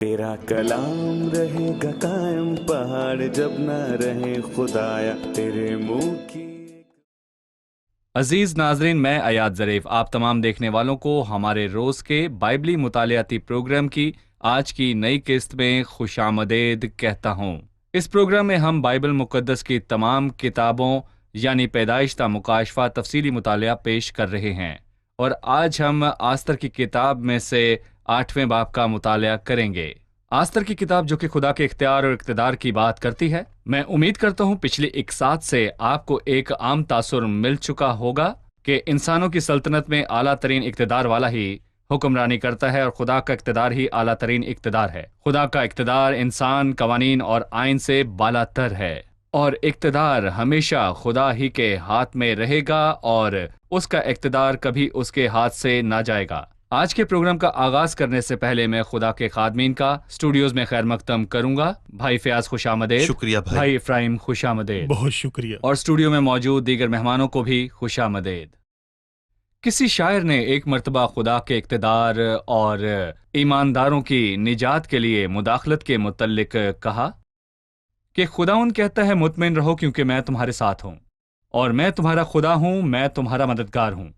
تیرا کلام رہے گا قائم، پہاڑ جب نہ رہے خدایا تیرے منہ کی۔ عزیز ناظرین، میں ایاد ظریف آپ تمام دیکھنے والوں کو ہمارے روز کے بائبلی مطالعاتی پروگرام کی آج کی نئی قسط میں خوش آمدید کہتا ہوں۔ اس پروگرام میں ہم بائبل مقدس کی تمام کتابوں یعنی پیدائش تا مکاشفہ تفصیلی مطالعہ پیش کر رہے ہیں، اور آج ہم آستر کی کتاب میں سے 8ویں باب کا مطالعہ کریں گے۔ آستر کی کتاب جو کہ خدا کے اختیار اور اقتدار کی بات کرتی ہے۔ میں امید کرتا ہوں پچھلی ایک ساتھ سے آپ کو ایک عام تاثر مل چکا ہوگا کہ انسانوں کی سلطنت میں اعلیٰ ترین اقتدار والا ہی حکمرانی کرتا ہے، اور خدا کا اقتدار ہی اعلیٰ ترین اقتدار ہے۔ خدا کا اقتدار انسان، قوانین اور آئین سے بالا تر ہے، اور اقتدار ہمیشہ خدا ہی کے ہاتھ میں رہے گا، اور اس کا اقتدار کبھی اس کے ہاتھ سے نہ جائے گا۔ آج کے پروگرام کا آغاز کرنے سے پہلے میں خدا کے خادمین کا اسٹوڈیوز میں خیر مقدم کروں گا۔ بھائی فیاض خوش آمدید۔ شکریہ بھائی افراہیم خوش آمدید۔ بہت شکریہ۔ اور اسٹوڈیو میں موجود دیگر مہمانوں کو بھی خوش آمدید۔ کسی شاعر نے ایک مرتبہ خدا کے اقتدار اور ایمانداروں کی نجات کے لیے مداخلت کے متعلق کہا کہ خداوند کہتا ہے مطمئن رہو کیونکہ میں تمہارے ساتھ ہوں، اور میں تمہارا خدا ہوں، میں تمہارا مددگار ہوں،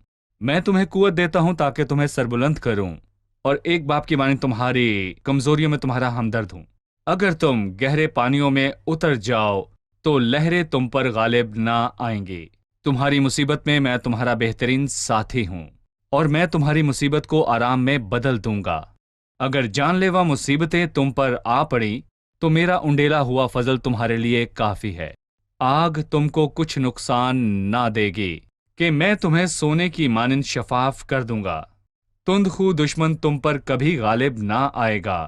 میں تمہیں قوت دیتا ہوں تاکہ تمہیں سربلند کروں، اور ایک باپ کی مانند تمہاری کمزوریوں میں تمہارا ہمدرد ہوں۔ اگر تم گہرے پانیوں میں اتر جاؤ تو لہریں تم پر غالب نہ آئیں گی۔ تمہاری مصیبت میں میں تمہارا بہترین ساتھی ہوں، اور میں تمہاری مصیبت کو آرام میں بدل دوں گا۔ اگر جان لیوا مصیبتیں تم پر آ پڑی تو میرا انڈیلا ہوا فضل تمہارے لیے کافی ہے۔ آگ تم کو کچھ نقصان نہ دے گی کہ میں تمہیں سونے کی مانند شفاف کر دوں گا۔ تند خو دشمن تم پر کبھی غالب نہ آئے گا،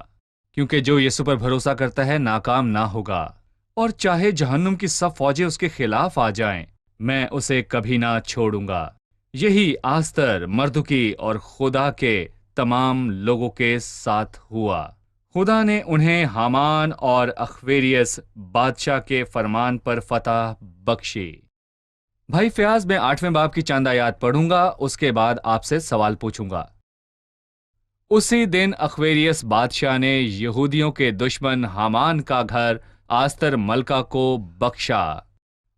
کیونکہ جو یسوع پر بھروسہ کرتا ہے ناکام نہ ہوگا، اور چاہے جہنم کی سب فوجیں اس کے خلاف آ جائیں میں اسے کبھی نہ چھوڑوں گا۔ یہی آستر مردکی اور خدا کے تمام لوگوں کے ساتھ ہوا۔ خدا نے انہیں حامان اور اخویریس بادشاہ کے فرمان پر فتح بخشی۔ بھائی فیاض، میں 8ویں باب کی چند آیات پڑھوں گا، اس کے بعد آپ سے سوال پوچھوں گا۔ اسی دن اخویریس بادشاہ نے یہودیوں کے دشمن حامان کا گھر آستر ملکہ کو بخشا،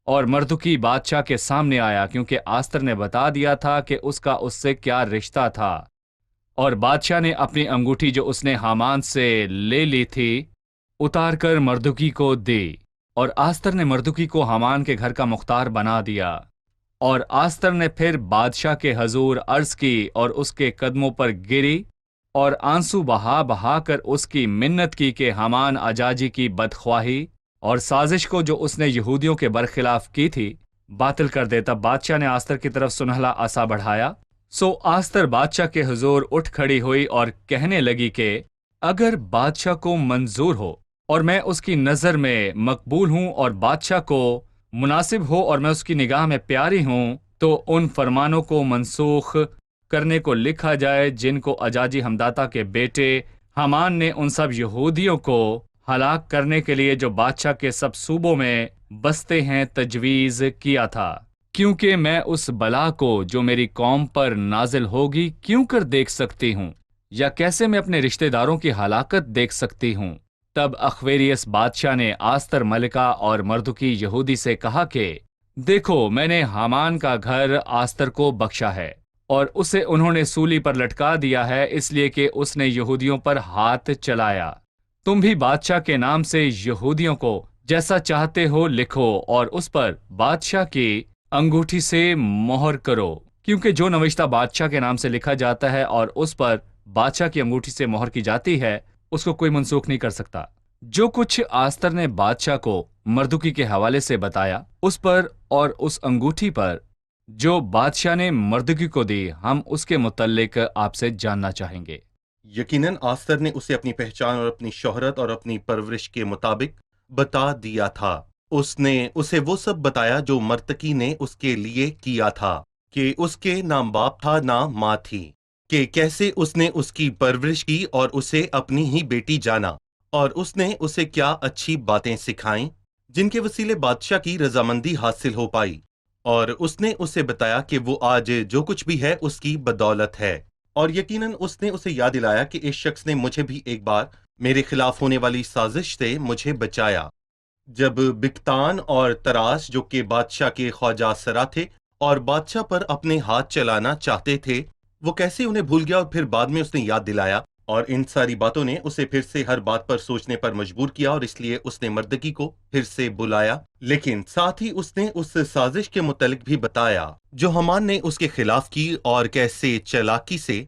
اور مردکی بادشاہ کے سامنے آیا کیونکہ آستر نے بتا دیا تھا کہ اس کا اس سے کیا رشتہ تھا، اور بادشاہ نے اپنی انگوٹھی جو اس نے حامان سے لے لی تھی اتار کر مردکی کو دی، اور آستر نے مردکی کو حامان کے گھر کا مختار بنا دیا۔ اور آستر نے پھر بادشاہ کے حضور عرض کی اور اس کے قدموں پر گری، اور آنسو بہا بہا کر اس کی منت کی کہ حامان اجاجی کی بدخواہی اور سازش کو جو اس نے یہودیوں کے برخلاف کی تھی باطل کر دے۔ تب بادشاہ نے آستر کی طرف سنہلا عصا بڑھایا۔ سو آستر بادشاہ کے حضور اٹھ کھڑی ہوئی اور کہنے لگی کہ اگر بادشاہ کو منظور ہو اور میں اس کی نظر میں مقبول ہوں اور بادشاہ کو مناسب ہو اور میں اس کی نگاہ میں پیاری ہوں، تو ان فرمانوں کو منسوخ کرنے کو لکھا جائے جن کو اجاجی ہمداتا کے بیٹے حامان نے ان سب یہودیوں کو ہلاک کرنے کے لیے جو بادشاہ کے سب صوبوں میں بستے ہیں تجویز کیا تھا، کیونکہ میں اس بلا کو جو میری قوم پر نازل ہوگی کیوں کر دیکھ سکتی ہوں، یا کیسے میں اپنے رشتہ داروں کی ہلاکت دیکھ سکتی ہوں۔ تب اخویریس بادشاہ نے آستر ملکہ اور مردکی یہودی سے کہا کہ دیکھو، میں نے حامان کا گھر آستر کو بخشا ہے، اور اسے انہوں نے سولی پر لٹکا دیا ہے اس لیے کہ اس نے یہودیوں پر ہاتھ چلایا۔ تم بھی بادشاہ کے نام سے یہودیوں کو جیسا چاہتے ہو لکھو اور اس پر بادشاہ کی انگوٹھی سے مہر کرو، کیونکہ جو نوشتہ بادشاہ کے نام سے لکھا جاتا ہے اور اس پر بادشاہ کی انگوٹھی سے مہر کی جاتی ہے اس کو کوئی منسوخ نہیں کر سکتا۔ جو کچھ آستر نے بادشاہ کو مردکی کے حوالے سے بتایا، اس پر اور اس انگوٹھی پر جو بادشاہ نے مردکی کو دی، ہم اس کے متعلق آپ سے جاننا چاہیں گے۔ یقیناً آستر نے اسے اپنی پہچان اور اپنی شہرت اور اپنی پرورش کے مطابق بتا دیا تھا۔ اس نے اسے وہ سب بتایا جو مرتکی نے اس کے لیے کیا تھا، کہ اس کے نہ باپ تھا نہ ماں تھی، کہ کیسے اس نے اس کی پرورش کی اور اسے اپنی ہی بیٹی جانا، اور اس نے اسے کیا اچھی باتیں سکھائیں جن کے وسیلے بادشاہ کی رضامندی حاصل ہو پائی، اور اس نے اسے بتایا کہ وہ آج جو کچھ بھی ہے اس کی بدولت ہے۔ اور یقیناً اس نے اسے یاد دلایا کہ اس شخص نے مجھے بھی ایک بار میرے خلاف ہونے والی سازش سے مجھے بچایا۔ جب بگتان اور تراس جو کہ بادشاہ کے خواجہ سرا تھے اور بادشاہ پر اپنے ہاتھ چلانا چاہتے تھے، وہ کیسے انہیں بھول گیا، اور پھر بعد میں اس نے یاد دلایا، اور ان ساری باتوں نے اسے پھر سے ہر بات پر سوچنے پر مجبور کیا، اور اس لیے اس نے مردکی کو پھر سے بلایا۔ لیکن ساتھ ہی اس نے اس سازش کے متعلق بھی بتایا جو حامان نے اس کے خلاف کی، اور کیسے چالاکی سے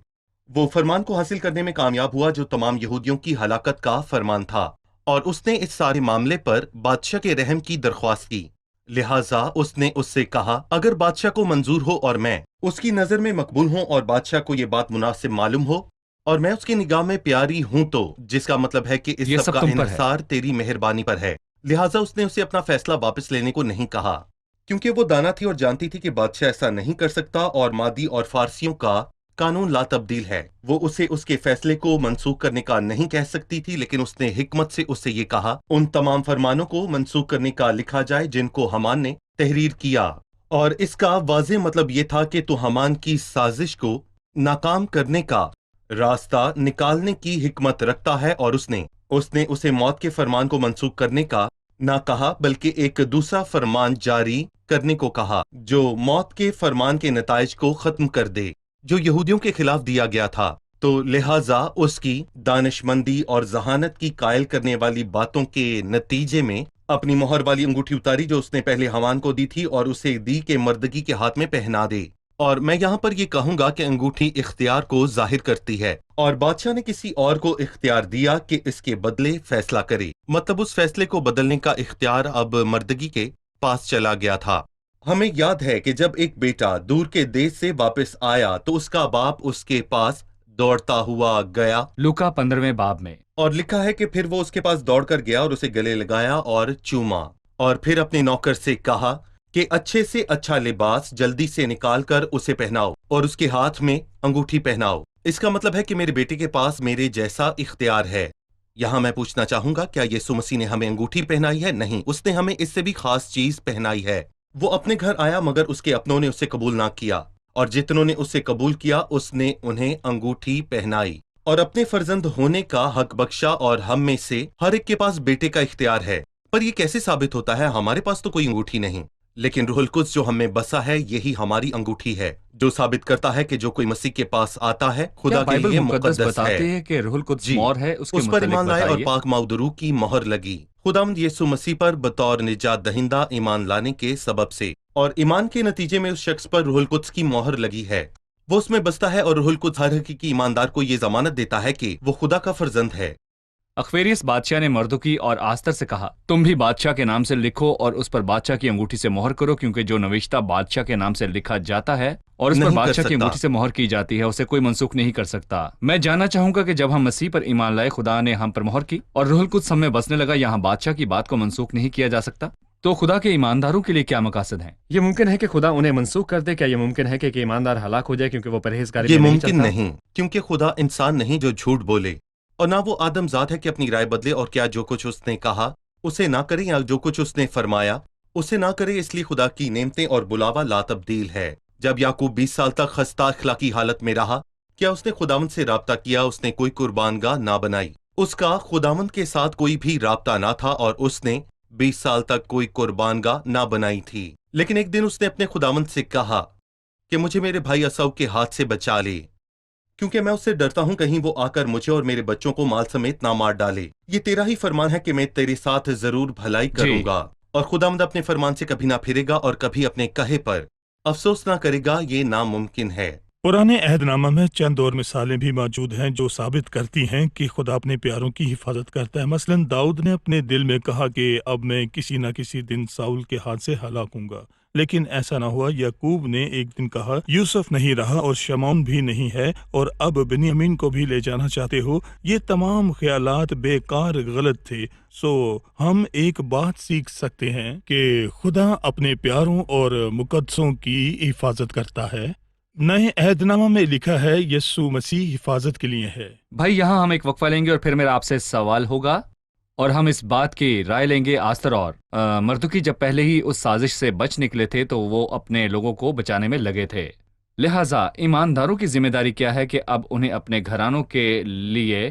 وہ فرمان کو حاصل کرنے میں کامیاب ہوا جو تمام یہودیوں کی ہلاکت کا فرمان تھا، اور اس نے اس سارے معاملے پر بادشاہ کے رحم کی درخواست کی۔ لہٰذا اس نے اس سے کہا، اگر بادشاہ کو منظور ہو اور میں اس کی نظر میں مقبول ہوں، اور بادشاہ کو یہ بات مناسب معلوم ہو، اور میں اس کی نگاہ میں پیاری ہوں، تو جس کا مطلب ہے کہ یہ اس سب سب کا تم پر ہے۔ انحصار تیری مہربانی پر ہے۔ لہٰذا اس نے اسے اپنا فیصلہ واپس لینے کو نہیں کہا، کیونکہ وہ دانا تھی اور جانتی تھی کہ بادشاہ ایسا نہیں کر سکتا، اور مادی اور فارسیوں کا قانون لا تبدیل ہے۔ وہ اسے اس کے فیصلے کو منسوخ کرنے کا نہیں کہہ سکتی تھی، لیکن اس نے حکمت سے اس سے یہ کہا، ان تمام فرمانوں کو منسوخ کرنے کا لکھا جائے جن کو حامان نے تحریر کیا۔ اور اس کا واضح مطلب یہ تھا کہ تو حامان کی سازش کو ناکام کرنے کا راستہ نکالنے کی حکمت رکھتا ہے، اور اس نے اسے موت کے فرمان کو منسوخ کرنے کا نہ کہا، بلکہ ایک دوسرا فرمان جاری کرنے کو کہا جو موت کے فرمان کے نتائج کو ختم کر دے جو یہودیوں کے خلاف دیا گیا تھا۔ تو لہٰذا اس کی دانش مندی اور ذہانت کی قائل کرنے والی باتوں کے نتیجے میں اپنی مہر والی انگوٹھی اتاری جو اس نے پہلے حامان کو دی تھی، اور اسے دی کہ مردگی کے ہاتھ میں پہنا دے۔ اور میں یہاں پر یہ کہوں گا کہ انگوٹھی اختیار کو ظاہر کرتی ہے، اور بادشاہ نے کسی اور کو اختیار دیا کہ اس کے بدلے فیصلہ کرے، مطلب اس فیصلے کو بدلنے کا اختیار اب مردگی کے پاس چلا گیا تھا۔ ہمیں یاد ہے کہ جب ایک بیٹا دور کے دیش سے واپس آیا تو اس کا باپ اس کے پاس دوڑتا ہوا گیا، لوکا 15ویں باب میں۔ اور لکھا ہے کہ پھر وہ اس کے پاس دوڑ کر گیا اور اسے گلے لگایا اور چوما، اور پھر اپنے نوکر سے کہا کہ اچھے سے اچھا لباس جلدی سے نکال کر اسے پہناؤ اور اس کے ہاتھ میں انگوٹھی پہناؤ۔ اس کا مطلب ہے کہ میرے بیٹے کے پاس میرے جیسا اختیار ہے۔ یہاں میں پوچھنا چاہوں گا، کیا یسوع مسیح نے ہمیں انگوٹھی پہنائی ہے؟ نہیں، اس نے ہمیں اس سے بھی خاص چیز پہنائی ہے۔ وہ اپنے گھر آیا مگر اس کے اپنوں نے اسے قبول نہ کیا، اور جتنوں نے اسے قبول کیا اس نے انہیں انگوٹھی پہنائی اور اپنے فرزند ہونے کا حق بخشا، اور ہم میں سے ہر ایک کے پاس بیٹے کا اختیار ہے۔ پر یہ کیسے ثابت ہوتا ہے؟ ہمارے پاس تو کوئی انگوٹھی نہیں، لیکن روح القدس جو ہم میں بسا ہے یہی ہماری انگوٹھی ہے، جو ثابت کرتا ہے کہ جو کوئی مسیح کے پاس آتا ہے خدا کیا کے بائبل لیے مقدس مقدس بتاتے ہے۔ ہیں کہ روح القدس جی، مور ہے؟ اس کے اس پر متعلق ایمان لائے اور بتائیے۔ پاک مودرو کی مہر لگی خداوند یسوع مسیح پر بطور نجات دہندہ ایمان لانے کے سبب سے، اور ایمان کے نتیجے میں اس شخص پر روح القدس کی مہر لگی ہے۔ وہ اس میں بستا ہے، اور روح القدس ہر حقیقی ایماندار کو یہ ضمانت دیتا ہے کہ وہ خدا کا فرزند ہے۔ اخویریس بادشاہ نے مردکی اور آستر سے کہا، تم بھی بادشاہ کے نام سے لکھو اور اس پر بادشاہ کی انگوٹھی سے مہر کرو، کیونکہ جو نوشتہ بادشاہ کے نام سے لکھا جاتا ہے اور اس پر نہیں کر بادشاہ کی سکتا۔ انگوٹھی سے مہر کی جاتی ہے اسے کوئی منسوخ نہیں کر سکتا۔ میں جاننا چاہوں گا کہ جب ہم مسیح پر ایمان لائے خدا نے ہم پر مہر کی اور روح القدس ہم میں بسنے لگا، یہاں بادشاہ کی بات کو منسوخ نہیں کیا جا سکتا؟ تو خدا کے ایمانداروں کے لیے کیا مقاصد ہیں؟ یہ ممکن ہے کہ خدا انہیں منسوخ کر دے؟ کیا یہ ممکن ہے کہ ایماندار ہلاک ہو جائے کیونکہ وہ پرہیزگاری یہ میں نہیں ممکن چلتا؟ نہیں، کیونکہ خدا انسان نہیں جو جھوٹ بولے، اور نہ وہ آدم ذات ہے کہ اپنی رائے بدلے، اور کیا جو کچھ اس نے کہا اسے نہ کرے، یا جو کچھ اس نے فرمایا اسے نہ کرے۔ اس لیے خدا کی نعمتیں اور بلاوا لا تبدیل ہے۔ جب یعقوب 20 سال تک خستہ اخلاقی حالت میں رہا، کیا اس نے خداوند سے رابطہ کیا؟ اس نے کوئی قربان گاہ نہ بنائی، اس کا خداوند کے ساتھ کوئی بھی رابطہ نہ تھا، اور اس نے 20 سال تک کوئی قربان گاہ نہ بنائی تھی۔ لیکن ایک دن اس نے اپنے خداوند سے کہا کہ مجھے میرے بھائی عیساؤ کے ہاتھ سے بچا لے، کیونکہ میں اس سے ڈرتا ہوں کہیں وہ آ کر مجھے اور میرے بچوں کو مال سمیت نہ مار ڈالے۔ یہ تیرا ہی فرمان ہے کہ میں تیرے ساتھ ضرور بھلائی کروں گا، اور خداوند اپنے فرمان سے کبھی نہ پھرے گا اور کبھی اپنے کہے پر افسوس نہ کرے گا، یہ ناممکن ہے۔ پرانے عہد نامہ میں چند اور مثالیں بھی موجود ہیں جو ثابت کرتی ہیں کہ خدا اپنے پیاروں کی حفاظت کرتا ہے۔ مثلاً داؤد نے اپنے دل میں کہا کہ اب میں کسی نہ کسی دن ساؤل کے ہاتھ سے ہلاک ہوں گا، لیکن ایسا نہ ہوا۔ یعقوب نے ایک دن کہا یوسف نہیں رہا اور شمعون بھی نہیں ہے، اور اب بنیامین کو بھی لے جانا چاہتے ہو۔ یہ تمام خیالات بیکار غلط تھے۔ ہم ایک بات سیکھ سکتے ہیں کہ خدا اپنے پیاروں اور مقدسوں کی حفاظت کرتا ہے۔ نئے عہد نامہ میں لکھا ہے یسوع مسیح حفاظت کے لیے ہے۔ بھائی یہاں ہم ایک وقفہ لیں گے اور پھر میرا آپ سے سوال ہوگا، اور ہم اس بات کی رائے لیں گے آستر اور مردکی جب پہلے ہی اس سازش سے بچ نکلے تھے تو وہ اپنے لوگوں کو بچانے میں لگے تھے، لہٰذا ایمانداروں کی ذمہ داری کیا ہے کہ اب انہیں اپنے گھرانوں کے لیے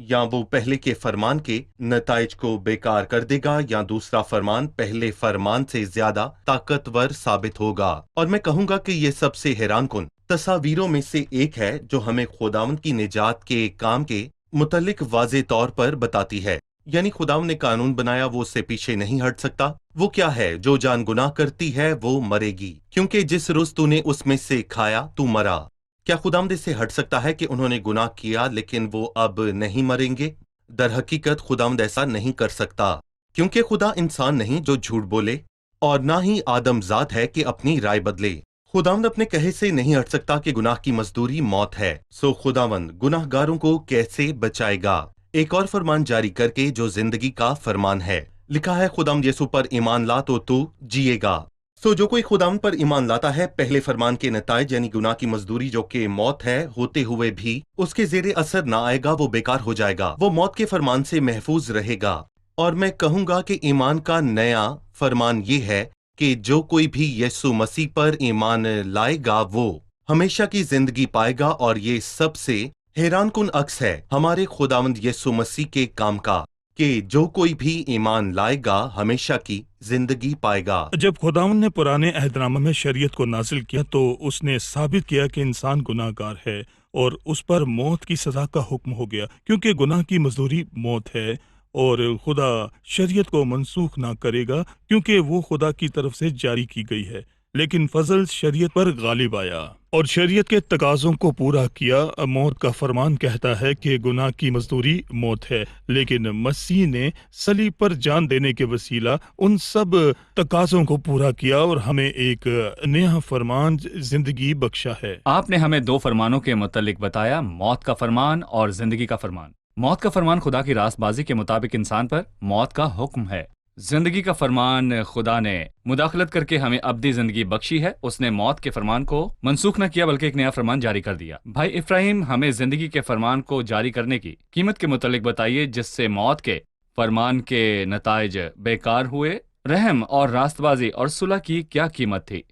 یا وہ پہلے کے فرمان کے نتائج کو بیکار کر دے گا یا دوسرا فرمان پہلے فرمان سے زیادہ طاقتور ثابت ہوگا۔ اور میں کہوں گا کہ یہ سب سے حیران کن تصاویروں میں سے ایک ہے جو ہمیں خداوند کی نجات کے کام کے متعلق واضح طور پر بتاتی ہے۔ یعنی خداوند نے قانون بنایا، وہ اس سے پیچھے نہیں ہٹ سکتا۔ وہ کیا ہے؟ جو جان گناہ کرتی ہے وہ مرے گی، کیونکہ جس روز تو نے اس میں سے کھایا تو مرا۔ کیا خداوند اس سے ہٹ سکتا ہے کہ انہوں نے گناہ کیا لیکن وہ اب نہیں مریں گے؟ در حقیقت خداوند ایسا نہیں کر سکتا، کیونکہ خدا انسان نہیں جو جھوٹ بولے، اور نہ ہی آدم ذات ہے کہ اپنی رائے بدلے۔ خداوند اپنے کہے سے نہیں ہٹ سکتا کہ گناہ کی مزدوری موت ہے۔ سو خداوند گناہ گاروں کو کیسے بچائے گا؟ ایک اور فرمان جاری کر کے جو زندگی کا فرمان ہے۔ لکھا ہے خداوند یسوع پر ایمان لا تو جیے گا۔ سو جو کوئی خداوند پر ایمان لاتا ہے، پہلے فرمان کے نتائج یعنی گناہ کی مزدوری جو کہ موت ہے ہوتے ہوئے بھی اس کے زیر اثر نہ آئے گا، وہ بیکار ہو جائے گا، وہ موت کے فرمان سے محفوظ رہے گا۔ اور میں کہوں گا کہ ایمان کا نیا فرمان یہ ہے کہ جو کوئی بھی یسوع مسیح پر ایمان لائے گا وہ ہمیشہ کی زندگی پائے گا، اور یہ سب سے حیران کن عکس ہے ہمارے خداوند یسوع مسیح کے کام کا کہ جو کوئی بھی ایمان لائے گا ہمیشہ کی زندگی پائے گا۔ جب خداوند نے پرانے عہد نامہ میں شریعت کو نازل کیا تو اس نے ثابت کیا کہ انسان گناہ گار ہے اور اس پر موت کی سزا کا حکم ہو گیا، کیونکہ گناہ کی مزدوری موت ہے، اور خدا شریعت کو منسوخ نہ کرے گا کیونکہ وہ خدا کی طرف سے جاری کی گئی ہے، لیکن فضل شریعت پر غالب آیا اور شریعت کے تقاضوں کو پورا کیا۔ موت کا فرمان کہتا ہے کہ گناہ کی مزدوری موت ہے، لیکن مسیح نے صلیب پر جان دینے کے وسیلہ ان سب تقاضوں کو پورا کیا اور ہمیں ایک نیا فرمان زندگی بخشا ہے۔ آپ نے ہمیں دو فرمانوں کے متعلق بتایا، موت کا فرمان اور زندگی کا فرمان۔ موت کا فرمان خدا کی راست بازی کے مطابق انسان پر موت کا حکم ہے۔ زندگی کا فرمان خدا نے مداخلت کر کے ہمیں ابدی زندگی بخشی ہے۔ اس نے موت کے فرمان کو منسوخ نہ کیا بلکہ ایک نیا فرمان جاری کر دیا۔ بھائی افراہیم، ہمیں زندگی کے فرمان کو جاری کرنے کی قیمت کے متعلق بتائیے جس سے موت کے فرمان کے نتائج بیکار ہوئے۔ رحم اور راست بازی اور صلح کی کیا قیمت تھی؟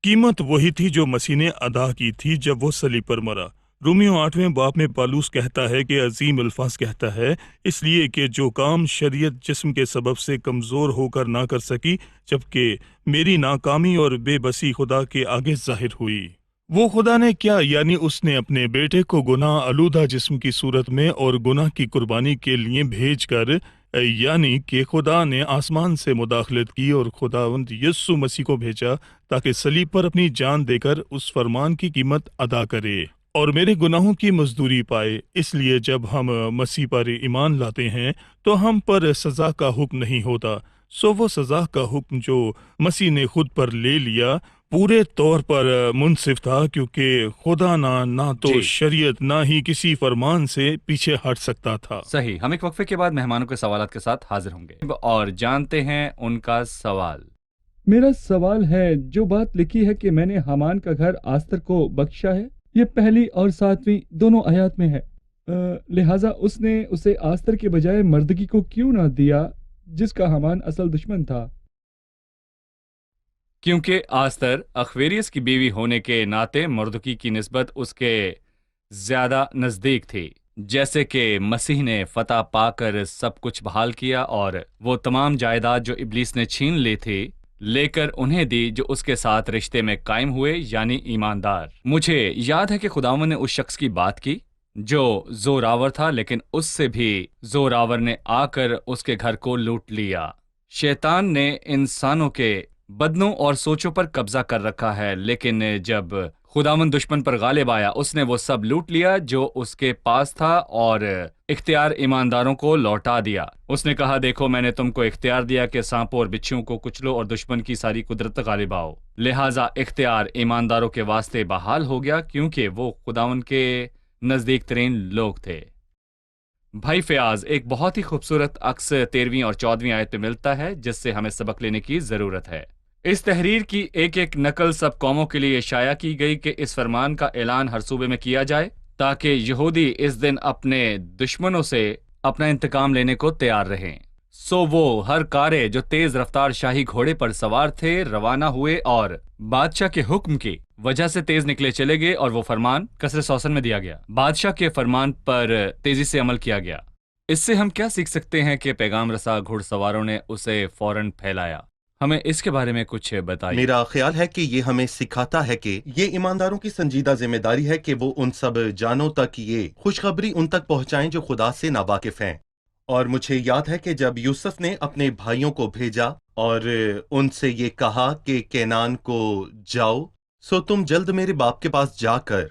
قیمت وہی تھی جو مسیح نے ادا کی تھی جب وہ صلیب پر مرا۔ رومیو 8ویں باب میں پالوس کہتا ہے کہ عظیم الفاظ کہتا ہے، اس لیے کہ جو کام شریعت جسم کے سبب سے کمزور ہو کر نہ کر سکی، جبکہ میری ناکامی اور بے بسی خدا کے آگے ظاہر ہوئی۔ وہ خدا نے کیا، یعنی اس نے اپنے بیٹے کو گناہ آلودہ جسم کی صورت میں اور گناہ کی قربانی کے لیے بھیج کر، یعنی کہ خدا نے آسمان سے مداخلت کی اور خداوند یسوع مسیح کو بھیجا تاکہ صلیب پر اپنی جان دے کر اس فرمان کی قیمت ادا کرے اور میرے گناہوں کی مزدوری پائے۔ اس لیے جب ہم مسیح پر ایمان لاتے ہیں تو ہم پر سزا کا حکم نہیں ہوتا۔ سو وہ سزا کا حکم جو مسیح نے خود پر لے لیا پورے طور پر منصف تھا، کیونکہ خدا نہ تو شریعت نہ ہی کسی فرمان سے پیچھے ہٹ سکتا تھا۔ صحیح۔ ہم ایک وقفے کے بعد مہمانوں کے سوالات کے ساتھ حاضر ہوں گے اور جانتے ہیں ان کا سوال۔ میرا سوال ہے، جو بات لکھی ہے کہ میں نے حامان کا گھر آستر کو بخشا ہے، یہ پہلی اور 7ویں دونوں آیات میں ہے، لہٰذا اس نے اسے آستر کے بجائے مردگی کو کیوں نہ دیا جس کا حامان اصل دشمن تھا؟ کیونکہ آستر اخویریس کی بیوی ہونے کے ناطے مردکی کی نسبت اس کے زیادہ نزدیک تھی، جیسے کہ مسیح نے فتح پا کر سب کچھ بحال کیا اور وہ تمام جائیداد جو ابلیس نے چھین لی تھی لے کر انہیں دی جو اس کے ساتھ رشتے میں قائم ہوئے، یعنی ایماندار۔ مجھے یاد ہے کہ خداوند نے اس شخص کی بات کی جو زوراور تھا، لیکن اس سے بھی زوراور نے آ کر اس کے گھر کو لوٹ لیا۔ شیطان نے انسانوں کے بدنوں اور سوچوں پر قبضہ کر رکھا ہے، لیکن جب خداوند دشمن پر غالب آیا اس نے وہ سب لوٹ لیا جو اس کے پاس تھا اور اختیار ایمانداروں کو لوٹا دیا۔ اس نے کہا، دیکھو میں نے تم کو اختیار دیا کہ سانپوں اور بچھوؤں کو کچلو اور دشمن کی ساری قدرت غالب آؤ۔ لہٰذا اختیار ایمانداروں کے واسطے بحال ہو گیا کیونکہ وہ خداوند کے نزدیک ترین لوگ تھے۔ بھائی فیاض، ایک بہت ہی خوبصورت عکس 13ویں اور 14ویں آیت میں ملتا ہے جس سے ہمیں سبق لینے کی ضرورت ہے۔ اس تحریر کی ایک ایک نقل سب قوموں کے لیے شائع کی گئی کہ اس فرمان کا اعلان ہر صوبے میں کیا جائے تاکہ یہودی اس دن اپنے دشمنوں سے اپنا انتقام لینے کو تیار رہیں۔ سو وہ ہر کارے جو تیز رفتار شاہی گھوڑے پر سوار تھے روانہ ہوئے اور بادشاہ کے حکم کی وجہ سے تیز نکلے چلے گئے، اور وہ فرمان کسر سوسن میں دیا گیا۔ بادشاہ کے فرمان پر تیزی سے عمل کیا گیا۔ اس سے ہم کیا سیکھ سکتے ہیں کہ پیغام رسا گھڑ سواروں نے اسے فوراً پھیلایا؟ ہمیں اس کے بارے میں کچھ بتائیے۔ میرا خیال ہے کہ یہ ہمیں سکھاتا ہے کہ یہ ایمانداروں کی سنجیدہ ذمہ داری ہے کہ وہ ان سب جانوں تک یہ خوشخبری ان تک پہنچائیں جو خدا سے ناواقف ہیں۔ اور مجھے یاد ہے کہ جب یوسف نے اپنے بھائیوں کو بھیجا اور ان سے یہ کہا کہ کینان کو جاؤ، سو تم جلد میرے باپ کے پاس جا کر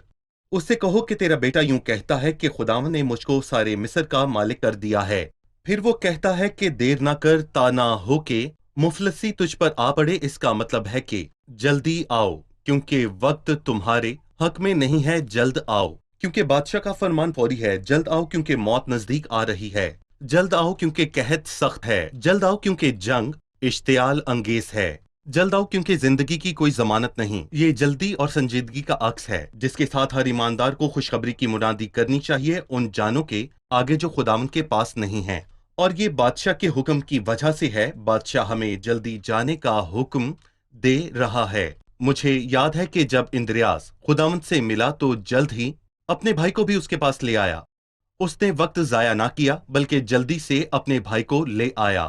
اس سے کہو کہ تیرا بیٹا یوں کہتا ہے کہ خداوند نے مجھ کو سارے مصر کا مالک کر دیا ہے۔ پھر وہ کہتا ہے کہ دیر نہ کر تا نہ ہو کہ مفلسی تجھ پر آ پڑے، اس کا مطلب ہے کہ جلدی آؤ کیونکہ وقت تمہارے حق میں نہیں ہے، جلد آؤ کیونکہ بادشاہ کا فرمان فوری ہے، جلد آؤ کیونکہ موت نزدیک آ رہی ہے، جلد آؤ کیونکہ قحط سخت ہے، جلد آؤ کیونکہ جنگ اشتعال انگیز ہے، جلد آؤ کیونکہ زندگی کی کوئی ضمانت نہیں۔ یہ جلدی اور سنجیدگی کا عکس ہے جس کے ساتھ ہر ایماندار کو خوشخبری کی منادی کرنی چاہیے ان جانوں کے آگے جو خداوند کے پاس نہیں ہیں، اور یہ بادشاہ کے حکم کی وجہ سے ہے۔ بادشاہ ہمیں جلدی جانے کا حکم دے رہا ہے۔ مجھے یاد ہے کہ جب اندریاس خداوند سے ملا تو جلد ہی اپنے بھائی کو بھی اس کے پاس لے آیا۔ اس نے وقت ضائع نہ کیا بلکہ جلدی سے اپنے بھائی کو لے آیا۔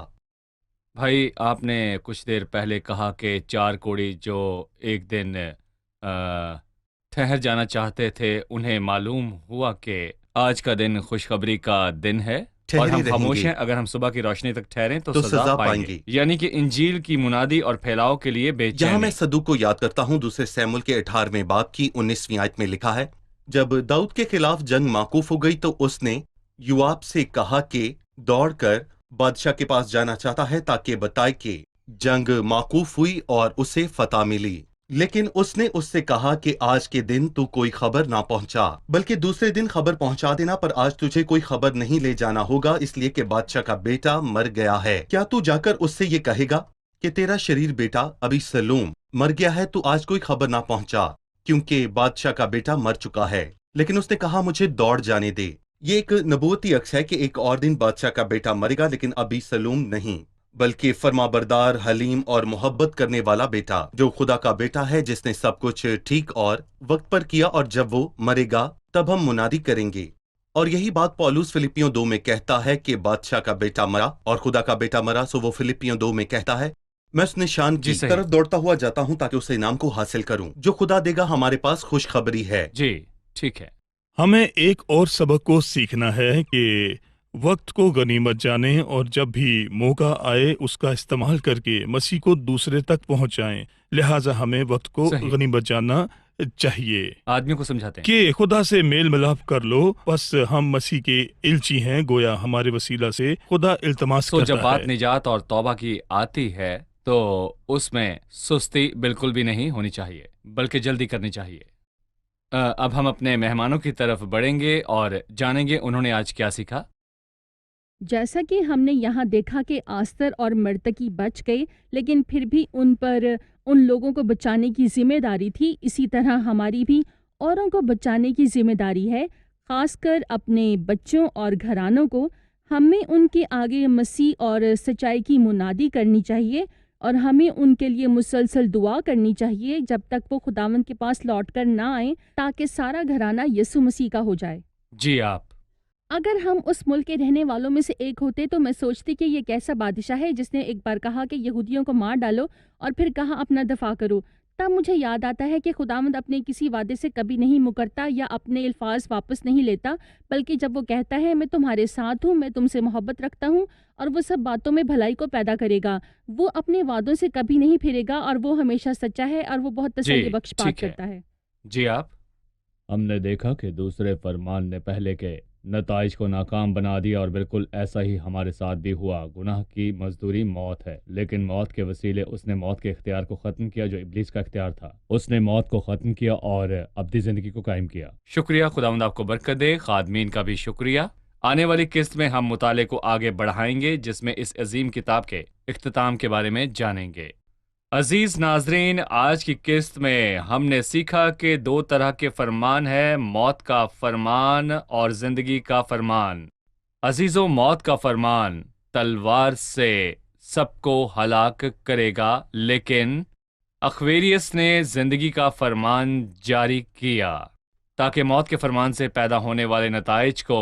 بھائی، آپ نے کچھ دیر پہلے کہا کہ 4 کوڑی جو ایک دن ٹھہر جانا چاہتے تھے انہیں معلوم ہوا کہ آج کا دن خوشخبری کا دن ہے اور ٹھہرے ہم رہیں خاموش گے ہیں۔ اگر ہم صبح کی روشنی تک ٹھہریں تو تو سزا پائیں گے، یعنی کہ انجیل کی منادی اور پھیلاؤ کے لیے بے یہاں میں چینی۔ صدوق کو یاد کرتا ہوں، دوسرے سیموئیل کے 18ویں باب کی 19ویں آیت میں لکھا ہے، جب داؤد کے خلاف جنگ موقوف ہو گئی تو اس نے یوآب سے کہا کہ دوڑ کر بادشاہ کے پاس جانا چاہتا ہے تاکہ بتائے کہ جنگ موقوف ہوئی اور اسے فتح ملی، لیکن اس نے اس سے کہا کہ آج کے دن تو کوئی خبر نہ پہنچا بلکہ دوسرے دن خبر پہنچا دینا، پر آج تجھے کوئی خبر نہیں لے جانا ہوگا اس لیے کہ بادشاہ کا بیٹا مر گیا ہے۔ کیا تو جا کر اس سے یہ کہے گا کہ تیرا شریر بیٹا ابھی سلوم مر گیا ہے، تو آج کوئی خبر نہ پہنچا کیونکہ بادشاہ کا بیٹا مر چکا ہے؟ لیکن اس نے کہا مجھے دوڑ جانے دے۔ یہ ایک نبوتی عکس ہے کہ ایک اور دن بادشاہ کا بیٹا مرے گا، لیکن ابھی سلوم نہیں، بلکہ فرما بردار، حلیم اور محبت کرنے والا بیٹا جو خدا کا بیٹا ہے، جس نے سب کچھ ٹھیک اور وقت پر کیا، اور جب وہ مرے گا تب ہم منادی کریں گے۔ اور یہی بات پولس فلپیوں 2 میں کہتا ہے کہ بادشاہ کا بیٹا مرا اور خدا کا بیٹا مرا، سو وہ فلپیوں 2 میں کہتا ہے میں اس نشان کی صحیح۔ طرف دوڑتا ہوا جاتا ہوں تاکہ اس انعام کو حاصل کروں جو خدا دے گا۔ ہمارے پاس خوشخبری ہے۔ جی ٹھیک ہے۔ ہمیں ایک اور سبق کو سیکھنا ہے کہ وقت کو غنیمت جانیں اور جب بھی موقع آئے اس کا استعمال کر کے مسیح کو دوسرے تک پہنچائیں۔ لہٰذا ہمیں وقت کو صحیح۔ غنیمت جاننا چاہیے آدمی کو سمجھاتے ہیں کہ خدا سے میل ملاپ کر لو، بس ہم مسیح کے الچی ہیں، گویا ہمارے وسیلہ سے خدا التماس تو کرتا جب بات ہے۔ نجات اور توبہ کی آتی ہے تو اس میں سستی بالکل بھی نہیں ہونی چاہیے بلکہ جلدی کرنی چاہیے۔ اب ہم اپنے مہمانوں کی طرف بڑھیں گے اور جانیں گے انہوں نے آج کیا سیکھا۔ جیسا کہ ہم نے یہاں دیکھا کہ آستر اور مرتکی بچ گئے، لیکن پھر بھی ان پر ان لوگوں کو بچانے کی ذمہ داری تھی، اسی طرح ہماری بھی اوروں کو بچانے کی ذمہ داری ہے، خاص کر اپنے بچوں اور گھرانوں کو۔ ہمیں ان کے آگے مسیح اور سچائی کی منادی کرنی چاہیے اور ہمیں ان کے لیے مسلسل دعا کرنی چاہیے جب تک وہ خداوند کے پاس لوٹ کر نہ آئیں، تاکہ سارا گھرانہ یسوع مسیح کا ہو جائے۔ جی آپ اگر ہم اس ملک کے رہنے والوں میں سے ایک ہوتے تو میں سوچتی کہ یہ کیسا بادشاہ ہے جس نے ایک بار کہا کہ یہودیوں کو مار ڈالو اور پھر کہا اپنا دفاع کرو۔ تب مجھے یاد آتا ہے کہ خداوند اپنے کسی وعدے سے کبھی نہیں مکرتا یا اپنے الفاظ واپس نہیں لیتا، بلکہ جب وہ کہتا ہے میں تمہارے ساتھ ہوں، میں تم سے محبت رکھتا ہوں اور وہ سب باتوں میں بھلائی کو پیدا کرے گا، وہ اپنے وعدوں سے کبھی نہیں پھرے گا اور وہ ہمیشہ سچا ہے اور وہ بہت تسلی بخش بات ٹھیک ہے۔ کرتا ہے۔ جی آپ ہم نے دیکھا کہ دوسرے فرمان نے پہلے کے نتائج کو ناکام بنا دیا اور بالکل ایسا ہی ہمارے ساتھ بھی ہوا۔ گناہ کی مزدوری موت ہے، لیکن موت کے وسیلے اس نے موت کے اختیار کو ختم کیا جو ابلیس کا اختیار تھا۔ اس نے موت کو ختم کیا اور ابدی زندگی کو قائم کیا۔ شکریہ، خداوند آپ کو برکت دے۔ خادمین کا بھی شکریہ۔ آنے والی قسط میں ہم مطالعے کو آگے بڑھائیں گے جس میں اس عظیم کتاب کے اختتام کے بارے میں جانیں گے۔ عزیز ناظرین، آج کی قسط میں ہم نے سیکھا کہ 2 طرح کے فرمان ہیں، موت کا فرمان اور زندگی کا فرمان۔ عزیزوں، موت کا فرمان تلوار سے سب کو ہلاک کرے گا، لیکن اخویریس نے زندگی کا فرمان جاری کیا تاکہ موت کے فرمان سے پیدا ہونے والے نتائج کو